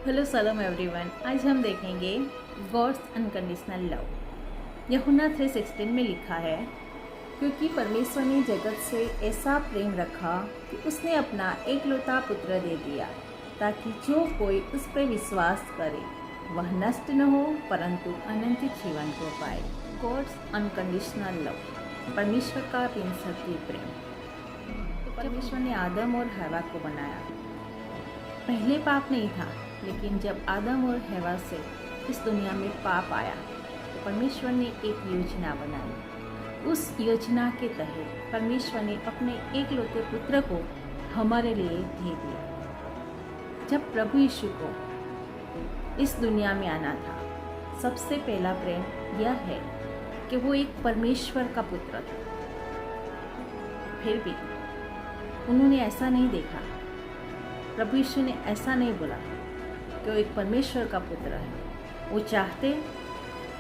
Hello सलाम everyone. आज हम देखेंगे गॉड्स अनकंडीशनल लव। यूहन्ना 3:16 में लिखा है, क्योंकि परमेश्वर ने जगत से ऐसा प्रेम रखा कि उसने अपना एकलौता पुत्र दे दिया, ताकि जो कोई उस पर विश्वास करे वह नष्ट न हो परंतु अनंत जीवन को पाए। गॉड्स अनकंडीशनल लव, परमेश्वर का बिनशर्ती प्रेम। तो परमेश्वर ने आदम और हवा को बनाया। पहले पाप नहीं था, लेकिन जब आदम और हवा से इस दुनिया में पाप आया तो परमेश्वर ने एक योजना बनाई। उस योजना के तहत परमेश्वर ने अपने एकलौते पुत्र को हमारे लिए दे दिया। जब प्रभु यीशु को इस दुनिया में आना था, सबसे पहला प्रेम यह है कि वो एक परमेश्वर का पुत्र था। फिर भी उन्होंने ऐसा नहीं देखा, प्रभु यीशु ने ऐसा नहीं बोला कि वो एक परमेश्वर का पुत्र है। वो चाहते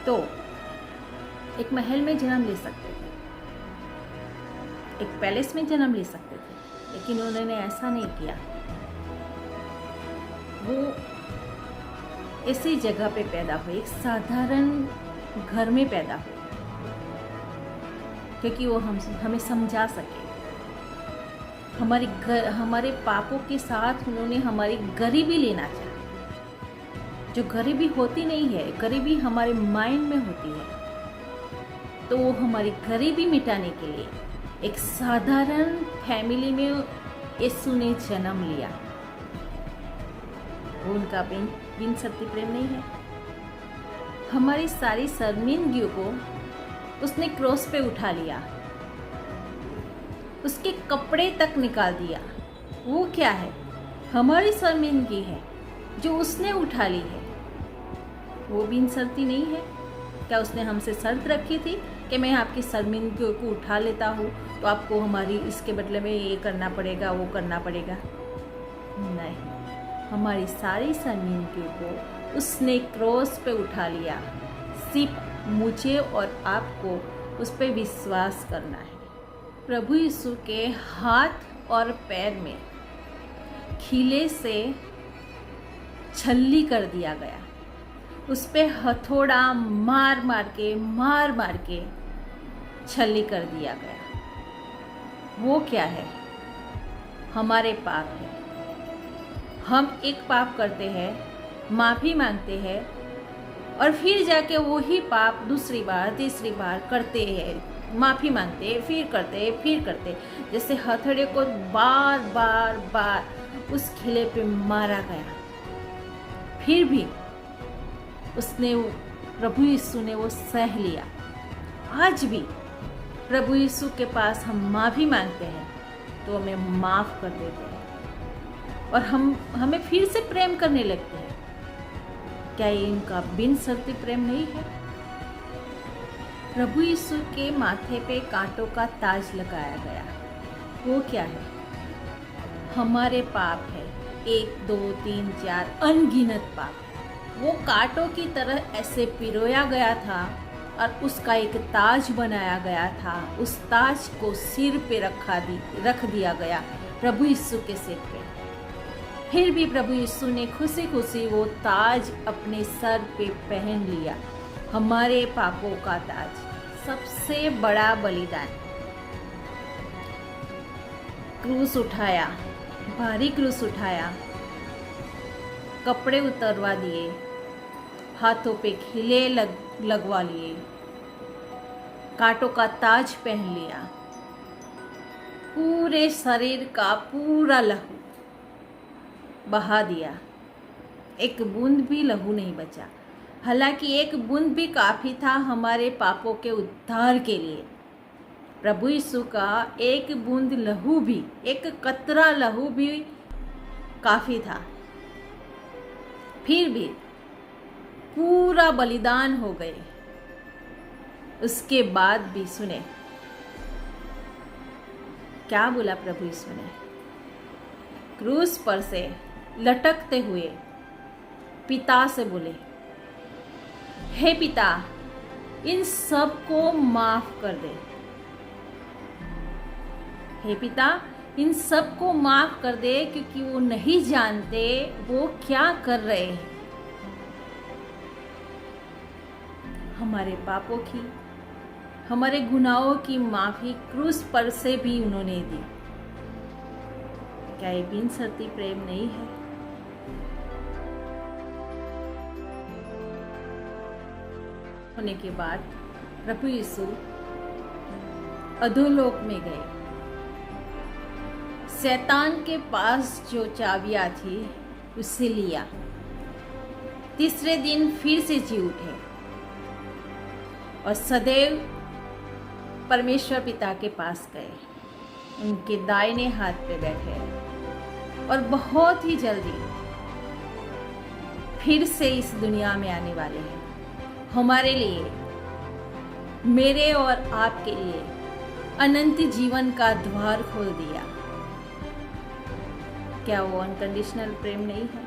तो एक महल में जन्म ले सकते थे, एक पैलेस में जन्म ले सकते थे, लेकिन उन्होंने ऐसा नहीं किया। वो ऐसी जगह पे पैदा हुए, एक साधारण घर में पैदा हुए, क्योंकि वो हमें समझा सके। हमारे पापों के साथ उन्होंने हमारी गरीबी लेना चाहा। जो गरीबी होती नहीं है, गरीबी हमारे माइंड में होती है, तो वो हमारी गरीबी मिटाने के लिए एक साधारण फैमिली में यीशु ने जन्म लिया। वो उनका बिनशर्ती प्रेम नहीं है। हमारी सारी शर्मिंदगियों को उसने क्रॉस पे उठा लिया, उसके कपड़े तक निकाल दिया। वो क्या है? हमारी शर्मिंदगी है जो उसने उठा ली है। वो बिनशर्ती नहीं है। क्या उसने हमसे शर्त रखी थी कि मैं आपकी शर्मिंदगी को उठा लेता हूँ तो आपको हमारी इसके बदले में ये करना पड़ेगा, वो करना पड़ेगा? नहीं, हमारी सारी शर्मिंदगियों को उसने क्रॉस पे उठा लिया। सिर्फ मुझे और आपको उस पर विश्वास करना है। प्रभु यीशु के हाथ और पैर में खीले से छल्ली कर दिया गया। उस पे हथौड़ा मार मार के छल्ली कर दिया गया। वो क्या है? हमारे पाप है। हम एक पाप करते हैं, माफ़ी मांगते हैं, और फिर जाके वही पाप दूसरी बार तीसरी बार करते हैं। माफ़ी मांगते हैं, फिर करते, जैसे हथौड़े को बार बार उस खिले पे मारा गया। फिर भी प्रभु यीशु ने वो सह लिया। आज भी प्रभु यीशु के पास हम माफ़ी मांगते हैं तो हमें माफ़ कर देते हैं और हमें फिर से प्रेम करने लगते हैं। क्या ये इनका बिनशर्ती प्रेम नहीं है? प्रभु यीशु के माथे पे कांटों का ताज लगाया गया। वो क्या है? हमारे पाप है, 1 2 3 4 अनगिनत पाप। वो कांटों की तरह ऐसे पिरोया गया था और उसका एक ताज बनाया गया था। उस ताज को सिर पे रख दिया गया, प्रभु यीशु के सिर पे। फिर भी प्रभु यीशु ने खुशी खुशी वो ताज अपने सर पे पहन लिया, हमारे पापों का ताज। सबसे बड़ा बलिदान, क्रूस उठाया, भारी क्रूस उठाया, कपड़े उतरवा दिए, हाथों पे खिले लगवा लिए, कांटों का ताज पहन लिया, पूरे शरीर का पूरा लहू बहा दिया। एक बूंद भी लहू नहीं बचा। हालांकि एक बूंद भी काफ़ी था हमारे पापों के उद्धार के लिए। प्रभु यीशु का एक बूंद लहू भी, एक कतरा लहू भी काफ़ी था। फिर भी पूरा बलिदान हो गए। उसके बाद भी सुने क्या बोला प्रभु यीशु ने? क्रूस पर से लटकते हुए पिता से बोले, हे पिता, इन सब को माफ कर दे। हे पिता, इन सब को माफ कर दे, क्योंकि वो नहीं जानते वो क्या कर रहे हैं। हमारे पापों की, हमारे गुनाहों की माफी क्रूस पर से भी उन्होंने दी। क्या ये बिन शर्ती प्रेम नहीं है? होने के बाद प्रभु यीशु अधोलोक में गए। शैतान के पास जो चाबियां थी उससे लिया। तीसरे दिन फिर से जी उठे और सदैव परमेश्वर पिता के पास गए, उनके दाहिने हाथ पे बैठे और बहुत ही जल्दी फिर से इस दुनिया में आने वाले हैं हमारे लिए, मेरे और आपके लिए अनंत जीवन का द्वार खोल दिया। क्या वो अनकंडीशनल प्रेम नहीं है?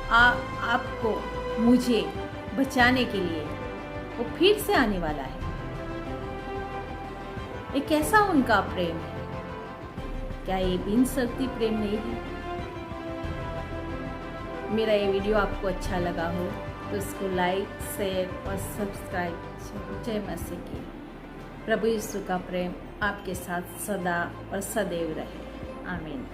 आपको, मुझे बचाने के लिए वो फिर से आने वाला है। ये कैसा उनका प्रेम है? क्या ये बिन शर्ती प्रेम नहीं है? मेरा ये वीडियो आपको अच्छा लगा हो तो इसको लाइक, शेयर और सब्सक्राइब जय मसीह की। प्रभु यीशु का प्रेम आपके साथ सदा और सदैव रहे। आमीन।